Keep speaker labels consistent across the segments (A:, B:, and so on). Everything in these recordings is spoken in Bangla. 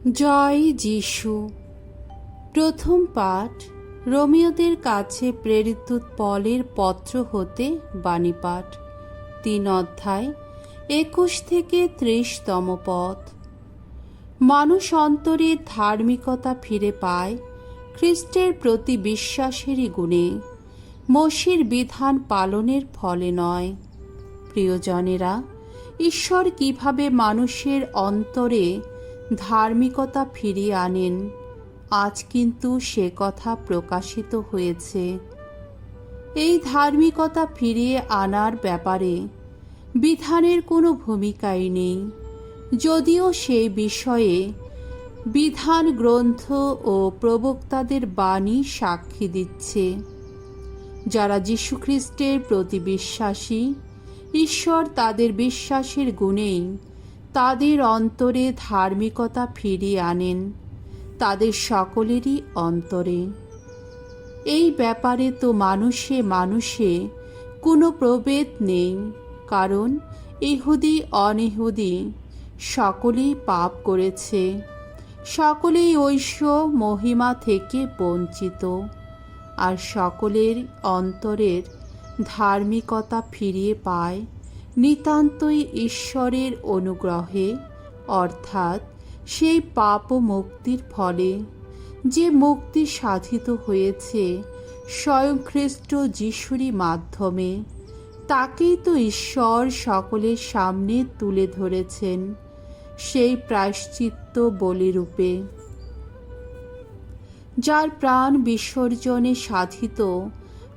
A: জয় যিশু। প্রথম পাঠ রোমীয়দের কাছে প্রেরিত পলের পত্র হতে বাণী পাঠ, 3 অধ্যায় 21 থেকে 30তম পদ। মানুষ অন্তরে ধার্মিকতা ফিরে পায় খ্রিস্টের প্রতি বিশ্বাসেরই গুণে, মসির বিধান পালনের ফলে নয়। প্রিয়জনেরা, ঈশ্বর কিভাবে মানুষের অন্তরে ধার্মিকতা ফিরিয়ে আনেন, আজ কিন্তু সে কথা প্রকাশিত হয়েছে। এই ধার্মিকতা ফিরিয়ে আনার ব্যাপারে বিধানের কোনো ভূমিকাই নেই, যদিও সেই বিষয়ে বিধান গ্রন্থ ও প্রবক্তাদের বাণী সাক্ষী দিচ্ছে। যারা যীশুখ্রিস্টের প্রতি বিশ্বাসী, ঈশ্বর তাদের বিশ্বাসের গুণেই তাদের অন্তরে ধার্মিকতা ফিরিয়ে আনেন, তাদের সকলেরই অন্তরে। এই ব্যাপারে তো মানুষে মানুষে কোনো প্রভেদ নেই, কারণ ইহুদি অনিহুদি সকলেই পাপ করেছে, সকলেই ঐশ্ব মহিমা থেকে বঞ্চিত, আর সকলের অন্তরের ধার্মিকতা ফিরিয়ে পায় নিতান্তই ঈশ্বরের অনুগ্রহে, অর্থাৎ সেই পাপ মুক্তির ফলে, যে মুক্তি সাধিত হয়েছে স্বয়ং খ্রিস্ট যিশুরই মাধ্যমে। তাকেই তো ঈশ্বর সকলের সামনে তুলে ধরেছেন সেই প্রায়শ্চিত্ত বলিরূপে, যার প্রাণ বিসর্জনে সাধিত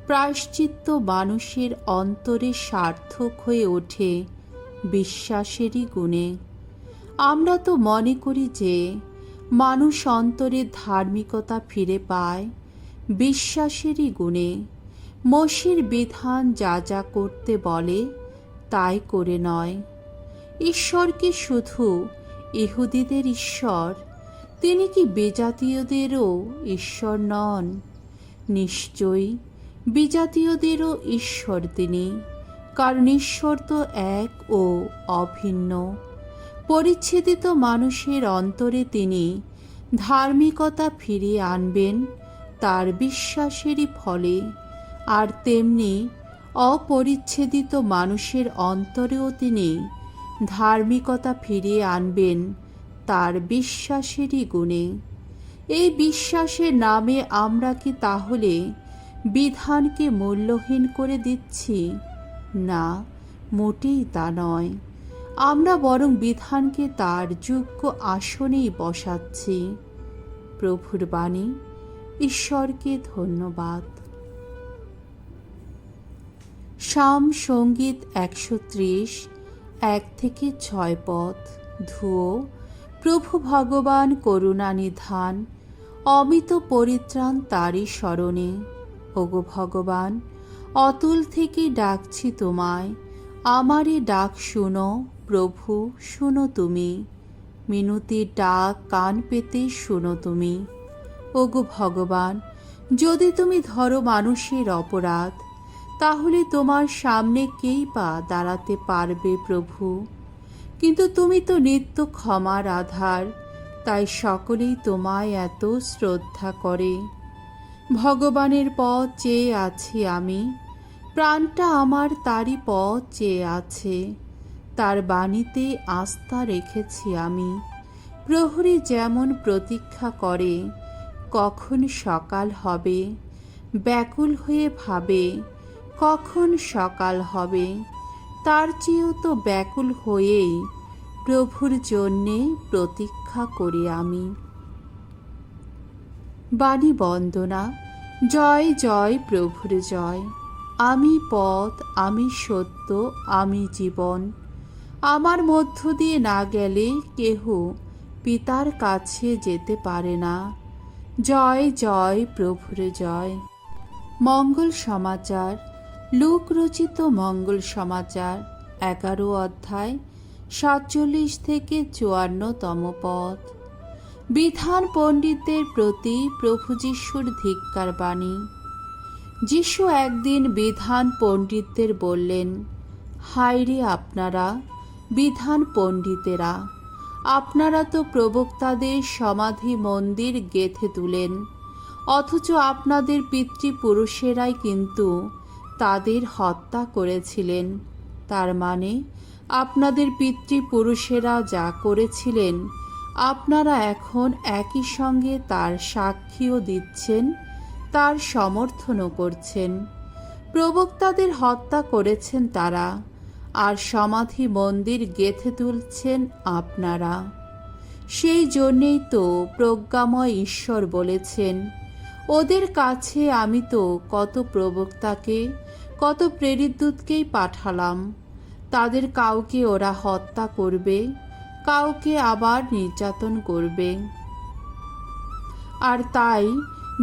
A: প্রায়শ্চিত্ত মানুষের অন্তরে সার্থক হয়ে ওঠে বিশ্বাসেরই গুণে। আমরা তো মনে করি যে মানুষ অন্তরে ধার্মিকতা ফিরে পায় বিশ্বাসেরই গুণে, মসির বিধান যা যা করতে বলে তাই করে নয়। ঈশ্বর কি শুধু ইহুদিদের ঈশ্বর? তিনি কি বিজাতীয়দেরও ঈশ্বর নন? নিশ্চয়ই বিজাতীয়দেরও ঈশ্বর তিনি, কারণ ঈশ্বর তো এক ও অভিন্ন। পরিচ্ছেদিত মানুষের অন্তরে তিনি ধার্মিকতা ফিরিয়ে আনবেন তার বিশ্বাসেরই ফলে, আর তেমনি অপরিচ্ছেদিত মানুষের অন্তরেও তিনি ধার্মিকতা ফিরিয়ে আনবেন তার বিশ্বাসেরই গুণে। এই বিশ্বাসের নামে আমরা কি তাহলে বিধানকে মূল্যহীন করে দিচ্ছি? না, মোটেই তা নয়। আমরা বরং বিধানকে তার যোগ্য আসনেই বসাচ্ছি। প্রভুর বাণী। ঈশ্বরকে ধন্যবাদ। সাম সঙ্গীত 130, 1 থেকে 6 পদ। ধুয়ো, প্রভু ভগবান করুণা নিধান, অমিত পরিত্রাণ তারই স্মরণে। ওগো ভগবান, অতুল থেকে ডাকছি তোমায়, আমারে ডাক শুনো প্রভু, শুনো তুমি। মিনতির ডাক কান পেতে শুনো তুমি। ওগো ভগবান, যদি তুমি ধরো মানুষের অপরাধ, তাহলে তোমার সামনে কেই বা দাঁড়াতে পারবে প্রভু? কিন্তু তুমি তো নিত্য ক্ষমার আধার, তাই সকলেই তোমায় এত শ্রদ্ধা করে। ভগবানের পথ চেয়ে আছি আমি, প্রাণটা আমার তারই পথ চেয়ে আছে। তার বাণীতে আস্থা রেখেছি আমি। প্রহরী যেমন প্রতীক্ষা করে কখন সকাল হবে, ব্যাকুল হয়ে ভাবে কখন সকাল হবে, তার চেয়েও তো ব্যাকুল হয়েই প্রভুর জন্যে প্রতীক্ষা করি আমি। বাণী বন্দনা। জয় জয় প্রভুর জয়। আমি পথ, আমি সত্য, আমি জীবন। আমার মধ্য দিয়ে না গেলে কেহ পিতার কাছে যেতে পারে না। জয় জয় প্রভুর জয়। মঙ্গল সমাচার। লূক রচিত মঙ্গল সমাচার, 11 অধ্যায় 47 থেকে 54তম পদ। বিধান পণ্ডিতদের প্রতি প্রভু যিশুর ধিক্কার বাণী। যিশু একদিন বিধান পণ্ডিতদের বললেন, হায় রে আপনারা বিধান পণ্ডিতেরা, আপনারা তো প্রবক্তাদের সমাধি মন্দির গেঁথে তুলেন, অথচ আপনাদের পিতৃপুরুষেরাই কিন্তু তাদের হত্যা করেছিলেন। তার মানে আপনাদের পিতৃপুরুষেরা যা করেছিলেন আপনারা এখন একই সঙ্গে তার সাক্ষীও দিচ্ছেন, তার সমর্থনও করছেন। প্রবক্তাদের হত্যা করেছেন তারা, আর সমাধি মন্দির গেঁথে তুলছেন আপনারা। সেই জন্যেই তো প্রজ্ঞাময় ঈশ্বর বলেছেন, ওদের কাছে আমি তো কত প্রবক্তাকে, কত প্রেরিতদূতকেই পাঠালাম, তাদের কাউকে ওরা হত্যা করবে, কাউকে আবার নির্যাতন করবে। আর তাই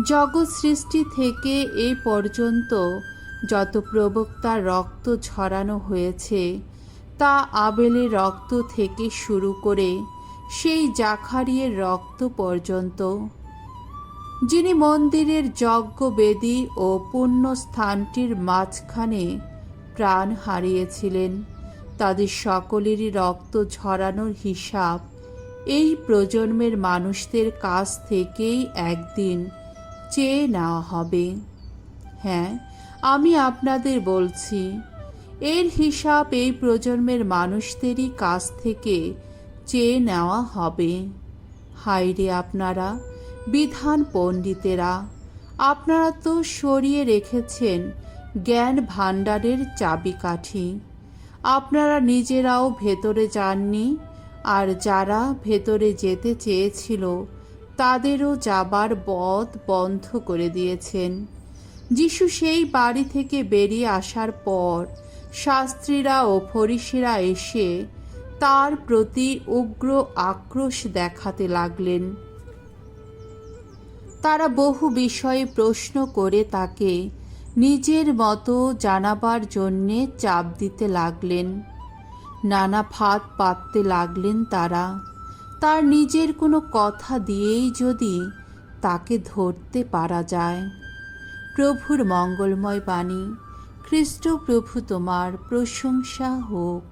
A: জগৎ সৃষ্টি থেকে এ পর্যন্ত যত প্রবক্তার রক্ত ঝরানো হয়েছে তা আবেলের রক্ত থেকে শুরু করে সেই জাকারিয়ার রক্ত পর্যন্ত, যিনি মন্দিরের যজ্ঞবেদী ও পুণ্যস্থানটির মাঝখানে প্রাণ হারিয়েছিলেন, তাদের সকলেরই রক্ত ঝরানোর হিসাব এই প্রজন্মের মানুষদের কাছ থেকেই একদিন চেয়ে নেওয়া হবে। হ্যাঁ, আমি আপনাদের বলছি, এর হিসাব এই প্রজন্মের মানুষদেরই কাছ থেকে চেয়ে নেওয়া হবে। হায়রে আপনারা বিধান পণ্ডিতেরা, আপনারা তো সরিয়ে রেখেছেন জ্ঞান ভাণ্ডারের চাবিকাঠি। আপনারা নিজেরাও ভেতরে যাননি, আর যারা ভেতরে যেতে চেয়েছিল তাদেরও যাবার পথ বন্ধ করে দিয়েছেন। যিশু সেই বাড়ি থেকে বেরিয়ে আসার পর শাস্ত্রীরা ও ফরিসিরা এসে তার প্রতি উগ্র আক্রোশ দেখাতে লাগলেন। তারা বহু বিষয়ে প্রশ্ন করে তাকে নিজের মতো জানাবার জন্যে চাপ দিতে লাগলেন। নানা ফাঁদ পাততে লাগলেন তারা, তার নিজের কোনো কথা দিয়েই যদি তাকে ধরতে পারা যায়। প্রভুর মঙ্গলময় বাণী। খ্রিস্ট প্রভু তোমার প্রশংসা হোক।